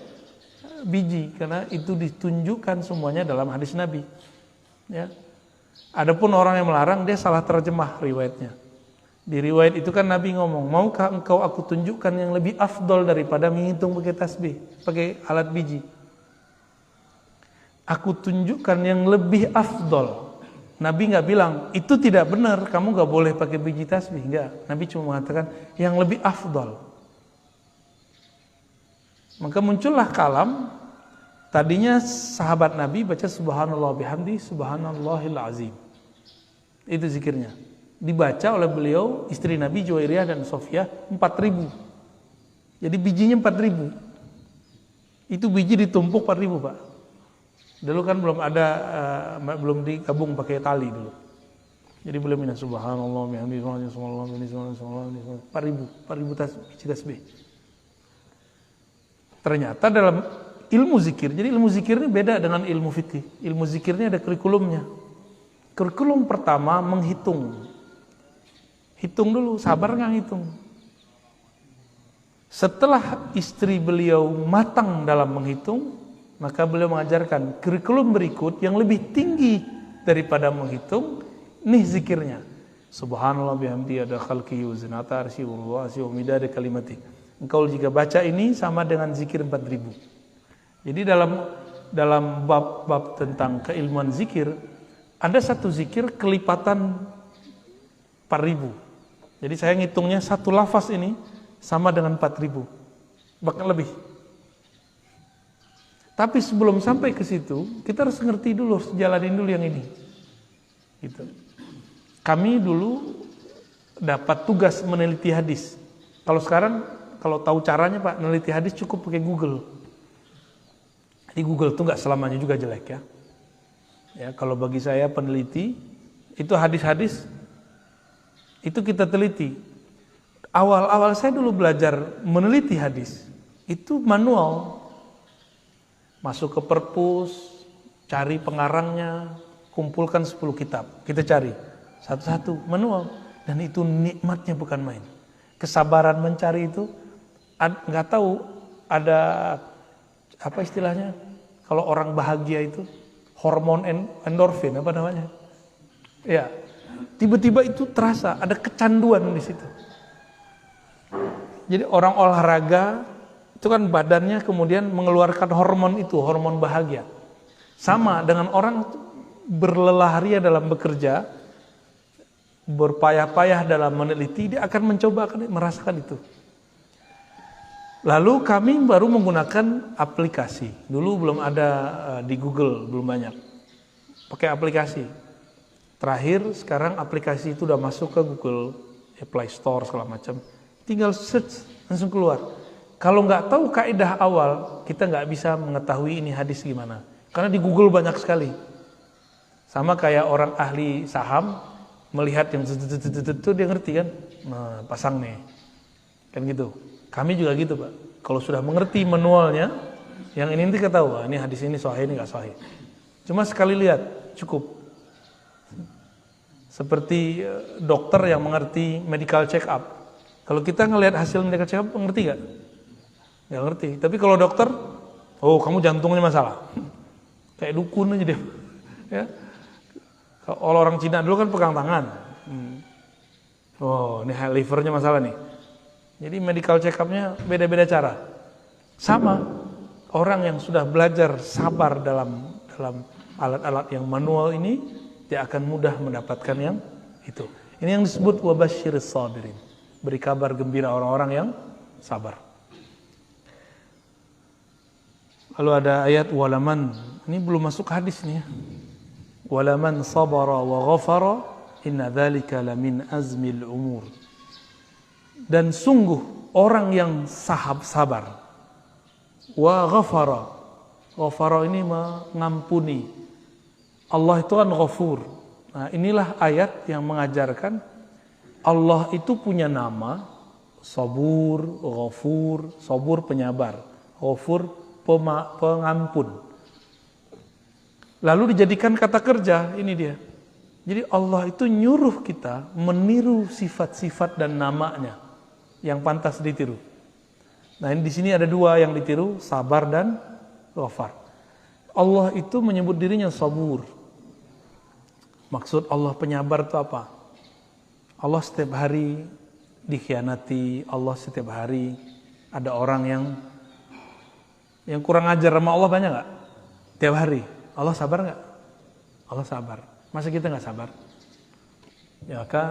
biji, karena itu ditunjukkan semuanya dalam hadis Nabi. Ya. Adapun orang yang melarang dia salah terjemah riwayatnya. Di riwayat itu kan Nabi ngomong, maukah engkau aku tunjukkan yang lebih afdol daripada menghitung pakai tasbih, pakai alat biji? Aku tunjukkan yang lebih afdol. Nabi nggak bilang itu tidak benar, kamu nggak boleh pakai biji tasbih, enggak. Nabi cuma mengatakan yang lebih afdol. Maka muncullah kalam. Tadinya sahabat Nabi baca subhanallah bihamdi subhanallahil azim. Itu zikirnya. Dibaca oleh beliau, istri Nabi Juwairiyah dan Sofiyah 4.000. Jadi bijinya 4.000. Itu biji ditumpuk 4.000 Pak. Dulu kan belum ada, belum digabung pakai tali dulu. Jadi beliau minta subhanallah bihamdi subhanallah 4.000 biji tasbih. Ternyata dalam ilmu zikir, jadi ilmu zikir ini beda dengan ilmu fikih. Ilmu zikirnya ada kurikulumnya. Kurikulum pertama menghitung. Hitung dulu, sabar nggak hitung. Setelah istri beliau matang dalam menghitung, maka beliau mengajarkan kurikulum berikut yang lebih tinggi daripada menghitung. Nih zikirnya. Subhanallah bihamdi ada khalqihi wa zinata arsyihi wa midada kalimati. Engkau jika baca ini sama dengan zikir 4.000. Jadi dalam bab tentang keilmuan zikir, ada satu zikir kelipatan 4.000. Jadi saya ngitungnya satu lafaz ini sama dengan 4.000, bahkan lebih. Tapi sebelum sampai ke situ, kita harus ngerti dulu, jalanin dulu yang ini. Gitu. Kami dulu dapat tugas meneliti hadis. Kalau sekarang, kalau tahu caranya Pak, meneliti hadis cukup pakai Google. Di Google itu nggak selamanya juga jelek ya. Ya, kalau bagi saya peneliti, itu hadis-hadis itu kita teliti. Awal-awal saya dulu belajar meneliti hadis, itu manual. Masuk ke perpus, cari pengarangnya, kumpulkan 10 kitab. Kita cari satu-satu, manual. Dan itu nikmatnya bukan main. Kesabaran mencari itu, nggak tahu ada apa istilahnya, kalau orang bahagia itu hormon endorfin apa namanya, ya tiba-tiba itu terasa ada kecanduan di situ. Jadi orang olahraga itu kan badannya kemudian mengeluarkan hormon itu, hormon bahagia. Sama dengan orang berlelah-ria dalam bekerja, berpayah-payah dalam meneliti, dia akan mencoba, akan merasakan itu. Lalu kami baru menggunakan aplikasi. Dulu belum ada di Google, belum banyak. Pakai aplikasi. Terakhir sekarang aplikasi itu udah masuk ke Google, Play Store segala macam. Tinggal search langsung keluar. Kalau nggak tahu kaidah awal, kita nggak bisa mengetahui ini hadis gimana. Karena di Google banyak sekali. Sama kayak orang ahli saham melihat yang itu dia ngerti kan, nah pasang nih, kan gitu. Kami juga gitu Pak. Kalau sudah mengerti manualnya, yang ini nanti ketahui, ini hadis ini sahih, ini nggak sahih. Cuma sekali lihat cukup. Seperti dokter yang mengerti medical check up. Kalau kita ngelihat hasil medical check up, ngerti nggak? Nggak ngerti. Tapi kalau dokter, oh kamu jantungnya masalah. Kayak dukun aja dia. Ya. Kalau orang Cina dulu kan pegang tangan. Oh ini livernya masalah nih. Jadi medical check up-nya beda-beda cara. Sama, orang yang sudah belajar sabar dalam alat-alat yang manual ini, dia akan mudah mendapatkan yang itu. Ini yang disebut wabasyiris sabirin. Beri kabar gembira orang-orang yang sabar. Lalu ada ayat walaman, ini belum masuk hadis nih ya. Walaman sabara wa ghafara inna dzalika lamin azmil umur. Dan sungguh orang yang sabar wa ghafara ini mengampuni. Allah itu kan ghafur. Nah inilah ayat yang mengajarkan Allah itu punya nama sabur, ghafur. Sabur penyabar, ghafur pengampun. Lalu dijadikan kata kerja, ini dia. Jadi Allah itu nyuruh kita meniru sifat-sifat dan namanya yang pantas ditiru. Nah, ini di sini ada dua yang ditiru, sabar dan ghafar. Allah itu menyebut dirinya sabur. Maksud Allah penyabar itu apa? Allah setiap hari dikhianati, Allah setiap hari ada orang yang kurang ajar sama Allah, banyak nggak? Tiap hari, Allah sabar nggak? Allah sabar. Masa kita nggak sabar? Ya maka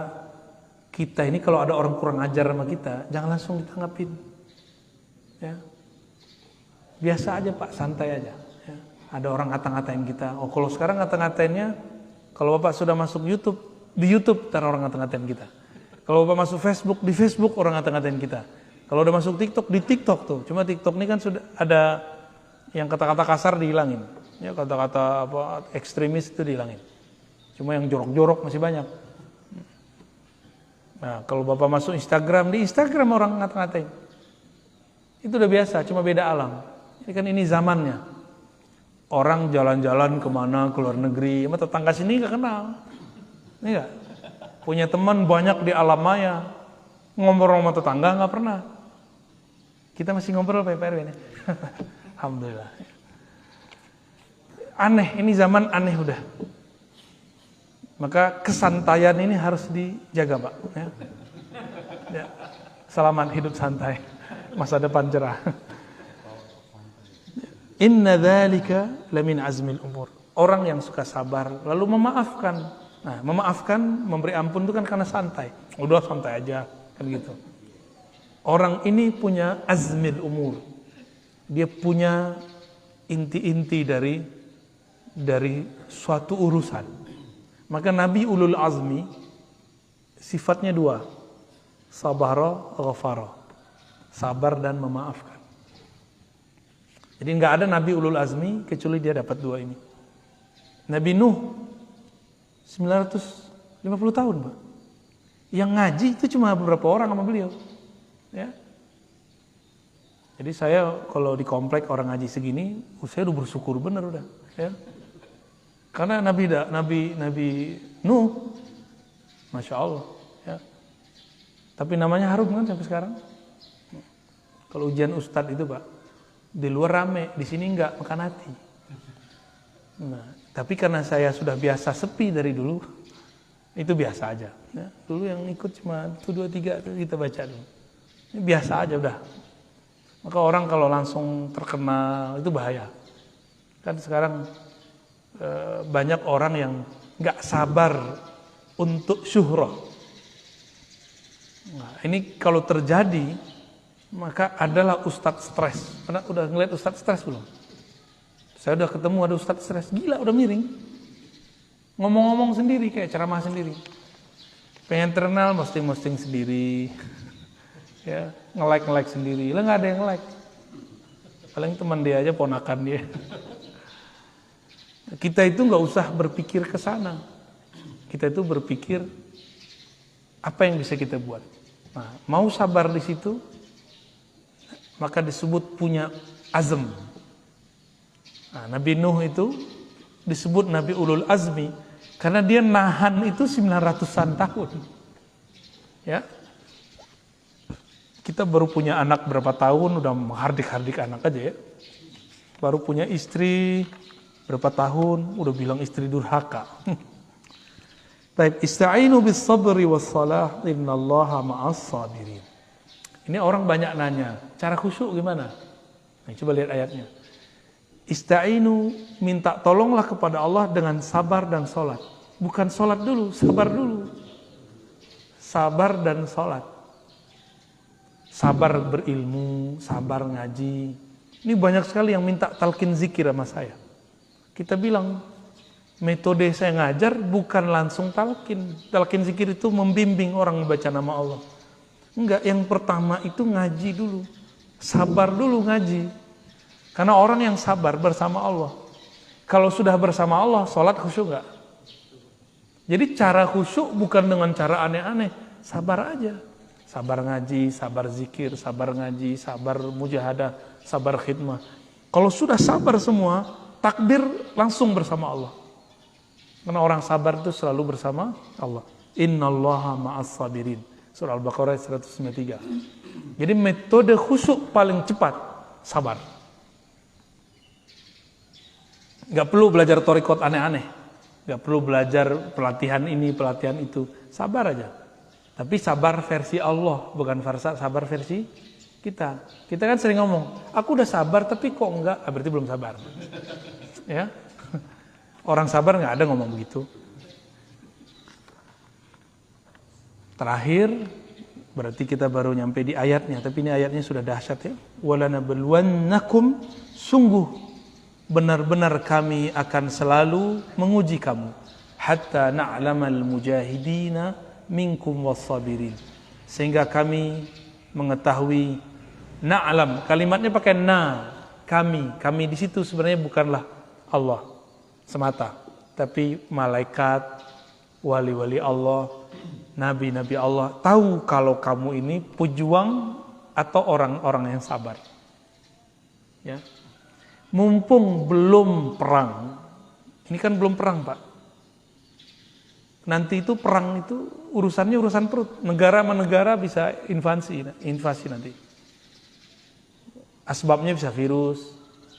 kita ini kalau ada orang kurang ajar sama kita, jangan langsung ditanggapin. Ya. Biasa aja Pak, santai aja. Ya. Ada orang ngata-ngatain kita. Oh kalau sekarang ngata-ngatainnya, kalau Bapak sudah masuk YouTube, di YouTube ntar orang ngata-ngatain kita. Kalau Bapak masuk Facebook, di Facebook orang ngata-ngatain kita. Kalau udah masuk TikTok, di TikTok tuh. Cuma TikTok ini kan sudah ada yang kata-kata kasar dihilangin. Ya kata-kata apa ekstremis itu dihilangin. Cuma yang jorok-jorok masih banyak. Nah, kalau Bapak masuk Instagram, di Instagram orang ngata-ngatain. Itu udah biasa, cuma beda alam. Ini kan ini zamannya. Orang jalan-jalan kemana, ke luar negeri, sama tetangga sini gak kenal. Ini gak? Punya teman banyak di alam maya. Ngobrol sama tetangga gak pernah. Kita masih ngobrol Pak RW ini. Alhamdulillah. Aneh, ini zaman aneh udah. Maka kesantaian ini harus dijaga Pak. Ya. Ya. Selamat hidup santai, masa depan cerah. Inna dzalika lamin azmil umur. Orang yang suka sabar lalu memaafkan. Nah, memaafkan, memberi ampun itu kan karena santai. Udah santai aja, kan gitu. Orang ini punya azmil umur. Dia punya inti-inti dari suatu urusan. Maka Nabi ulul azmi sifatnya dua. Sabara, ghafara. Sabar dan memaafkan. Jadi enggak ada Nabi ulul azmi kecuali dia dapat dua ini. Nabi Nuh 950 tahun, Pak. Yang ngaji itu cuma beberapa orang sama beliau. Ya. Jadi saya kalau di komplek orang ngaji segini, saya udah bersyukur bener udah, ya. Karena Nabi Nuh, Masya Allah, ya. Tapi namanya harum kan sampai sekarang. Kalau ujian Ustadz itu Pak, di luar rame, di sini enggak, makan hati. Nah, tapi karena saya sudah biasa sepi dari dulu, itu biasa aja. Ya. Dulu yang ikut cuma 1, 2, 3 kita baca dulu. Ini biasa aja udah. Maka orang kalau langsung terkenal itu bahaya. Kan sekarang banyak orang yang nggak sabar untuk syuhrah. Nah, ini kalau terjadi maka adalah ustadz stres. Pernah udah ngeliat ustadz stres belum? Saya udah ketemu ada ustadz stres, gila udah miring. Ngomong-ngomong sendiri kayak ceramah sendiri. Pengen terkenal posting sendiri. Ya, nge-like sendiri. Lah nggak ada yang like. Paling teman dia aja, ponakan dia. Kita itu nggak usah berpikir ke sana. Kita itu berpikir apa yang bisa kita buat. Nah, mau sabar di situ, maka disebut punya azm. Nah, Nabi Nuh itu disebut Nabi Ulul Azmi karena dia nahan itu 900-an tahun. Ya. Kita baru punya anak berapa tahun udah menghardik-hardik anak aja ya. Baru punya istri berapa tahun udah bilang istri durhaka. Baik, ista'inu bis sabri was salah innallaha ma'as sabirin. Ini orang banyak nanya, cara khusyuk gimana? Nah, coba lihat ayatnya. Ista'inu, minta tolonglah kepada Allah dengan sabar dan sholat. Bukan sholat dulu, sabar dulu. Sabar dan sholat. Sabar berilmu, sabar ngaji. Ini banyak sekali yang minta talqin zikir sama saya. Kita bilang, metode saya ngajar bukan langsung talqin. Talqin zikir itu membimbing orang membaca nama Allah. Enggak, yang pertama itu ngaji dulu. Sabar dulu ngaji. Karena orang yang sabar bersama Allah. Kalau sudah bersama Allah, sholat khusyuk enggak? Jadi cara khusyuk bukan dengan cara aneh-aneh. Sabar aja. Sabar ngaji, sabar zikir, sabar ngaji, sabar mujahadah, sabar khidmah. Kalau sudah sabar semua, takbir langsung bersama Allah. Karena orang sabar itu selalu bersama Allah. Innallaha ma'as sabirin. Surah Al-Baqarah 193. Jadi metode khusyuk paling cepat, sabar. Gak perlu belajar thariqat aneh-aneh. Gak perlu belajar pelatihan ini, pelatihan itu. Sabar aja. Tapi sabar versi Allah, bukan sabar versi kita. Kita kan sering ngomong, aku udah sabar tapi kok enggak, berarti belum sabar. Ya, orang sabar nggak ada ngomong begitu. Terakhir, berarti kita baru nyampe di ayatnya, tapi ini ayatnya sudah dahsyat ya. Walanabluwannakum, sungguh benar-benar kami akan selalu menguji kamu. Hatta na'lamal mujahidina minkum wassabirin. Sehingga kami mengetahui, na'lam, kalimatnya pakai na, kami di situ sebenarnya bukanlah Allah semata, tapi malaikat, wali-wali Allah, nabi-nabi Allah tahu kalau kamu ini pejuang atau orang-orang yang sabar. Ya. Mumpung belum perang. Ini kan belum perang, Pak. Nanti itu perang itu urusannya urusan perut. Negara sama negara bisa invasi nanti. Asbabnya bisa virus,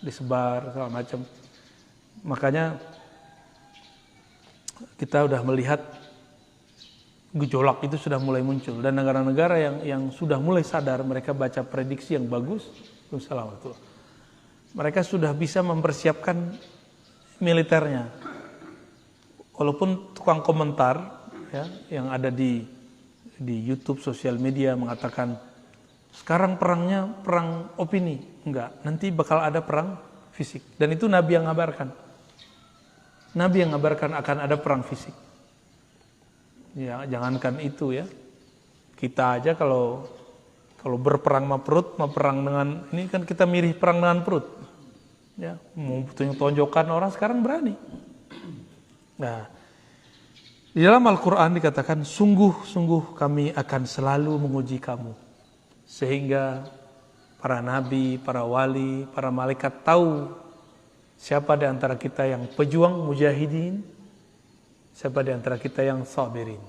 disebar, segala macam. Makanya kita udah melihat gejolak itu sudah mulai muncul. Dan negara-negara yang sudah mulai sadar, mereka baca prediksi yang bagus. Mereka sudah bisa mempersiapkan militernya. Walaupun tukang komentar ya, yang ada di YouTube, sosial media mengatakan sekarang perangnya perang opini. Enggak, nanti bakal ada perang fisik. Dan itu Nabi yang ngabarkan. Nabi yang ngabarkan akan ada perang fisik. Ya, jangankan itu ya. Kita aja kalau berperang sama perut, mau perang dengan ini kan kita mirip perang dengan perut. Ya, mau tonjokan orang sekarang berani. Nah, di dalam Al-Quran dikatakan, sungguh-sungguh kami akan selalu menguji kamu. Sehingga para nabi, para wali, para malaikat tahu siapa di antara kita yang pejuang mujahidin, siapa di antara kita yang sabirin.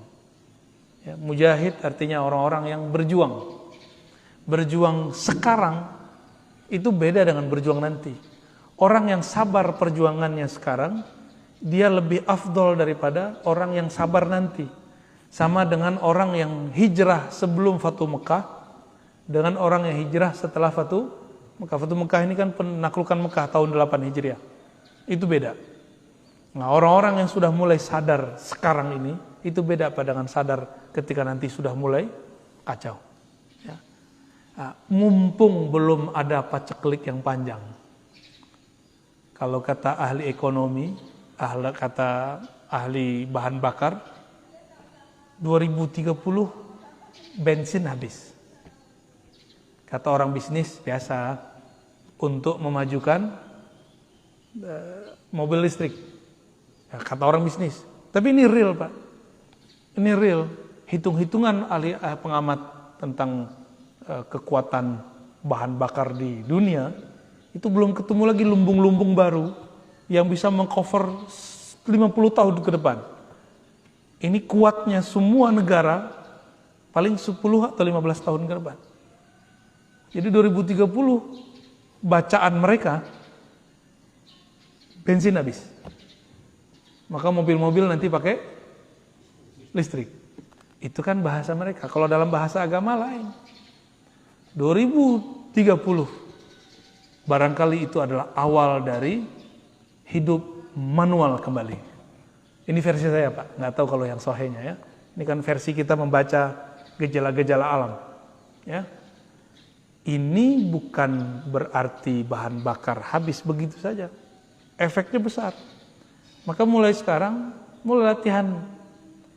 Ya, mujahid artinya orang-orang yang berjuang. Berjuang sekarang itu beda dengan berjuang nanti. Orang yang sabar perjuangannya sekarang, dia lebih afdol daripada orang yang sabar nanti. Sama dengan orang yang hijrah sebelum Fatu Mekah dengan orang yang hijrah setelah Fatu Mekah. Fatu Mekah ini kan penaklukan Mekah tahun 8 Hijriah. Itu beda. Nah, orang-orang yang sudah mulai sadar sekarang ini, itu beda pada dengan sadar ketika nanti sudah mulai kacau. Ya. Nah, mumpung belum ada paceklik yang panjang. Kalau kata ahli ekonomi, kata ahli bahan bakar, 2030 bensin habis. Kata orang bisnis biasa untuk memajukan mobil listrik. Ya, kata orang bisnis. Tapi ini real, Pak. Ini real. Hitung-hitungan ahli pengamat tentang kekuatan bahan bakar di dunia, itu belum ketemu lagi lumbung-lumbung baru yang bisa mengcover 50 tahun ke depan. Ini kuatnya semua negara paling 10 atau 15 tahun ke depan. Jadi 2030 bacaan mereka bensin habis. Maka mobil-mobil nanti pakai listrik. Itu kan bahasa mereka. Kalau dalam bahasa agama lain. 2030 barangkali itu adalah awal dari hidup manual kembali. Ini versi saya, Pak. Nggak tahu kalau yang sahihnya ya. Ini kan versi kita membaca gejala-gejala alam. Ya. Ini bukan berarti bahan bakar habis begitu saja. Efeknya besar. Maka mulai sekarang, mulai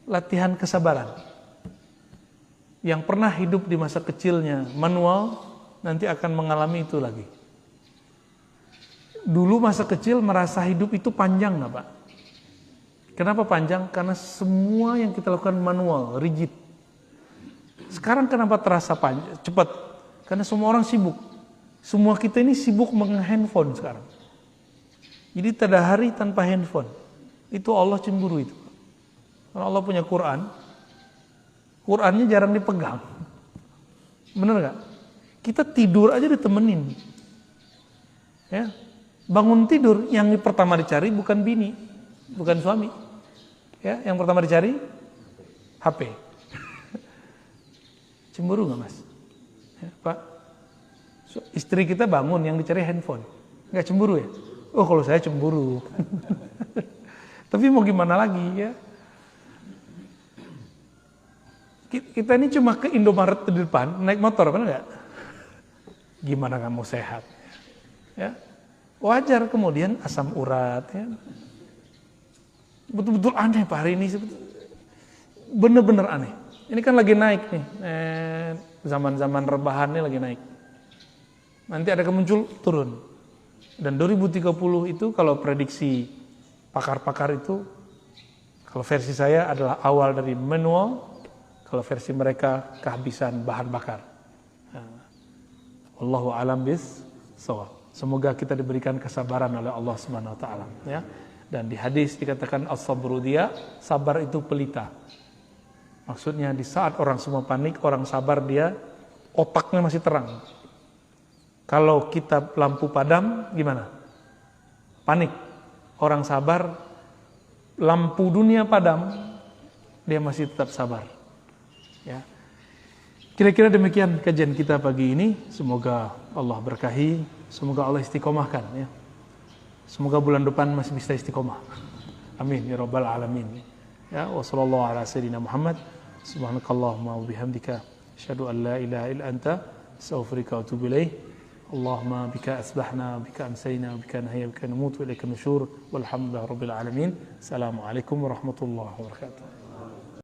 latihan kesabaran. Yang pernah hidup di masa kecilnya manual, nanti akan mengalami itu lagi. Dulu masa kecil merasa hidup itu panjang, nggak Pak? Kenapa panjang? Karena semua yang kita lakukan manual, rigid. Sekarang kenapa terasa panjang, cepat? Karena semua orang sibuk. Semua kita ini sibuk dengan handphone sekarang. Jadi tak ada hari tanpa handphone. Itu Allah cemburu itu. Karena Allah punya Quran. Qurannya jarang dipegang. Bener gak? Kita tidur aja ditemenin. Ya. Bangun tidur, yang pertama dicari bukan bini, bukan suami. Ya, yang pertama dicari HP. Cemburu gak Mas? Ya, Pak, istri kita bangun, yang dicari handphone. Gak cemburu ya? Oh, kalau saya cemburu. Tapi mau gimana lagi ya? Kita ini cuma ke Indomaret di depan, naik motor, benar nggak? Gimana kamu sehat? Ya, wajar kemudian asam urat. Ya. Betul-betul aneh Pak hari ini, bener-bener aneh. Ini kan lagi naik nih, zaman-zaman rebahan ini lagi naik. Nanti ada kemuncul turun. Dan 2030 itu kalau prediksi pakar-pakar itu, kalau versi saya adalah awal dari manual. Kalau versi mereka kehabisan bahan bakar. Wallahu a'lam bis-shawab. Semoga kita diberikan kesabaran oleh Allah Subhanahu wa taala ya. Dan di hadis dikatakan as-sabru dia, sabar itu pelita. Maksudnya di saat orang semua panik, orang sabar dia otaknya masih terang. Kalau kita lampu padam gimana? Panik. Orang sabar lampu dunia padam, dia masih tetap sabar. Ya. Kira-kira demikian kajian kita pagi ini. Semoga Allah berkahi, semoga Allah istiqomahkan ya. Semoga bulan depan masih bisa istiqomah. Amin ya rabbal alamin. Ya, wa sallallahu ala sayyidina Muhammad. Subhanakallahumma wa bihamdika asyhadu an la ilaha illa anta astaghfiruka wa atubu ilaik. Allahumma bika asbahna, bika amsayna, bika nahya, bika namut wa ilaika nusyur. Walhamdulillahirabbil alamin. Assalamualaikum warahmatullahi wabarakatuh.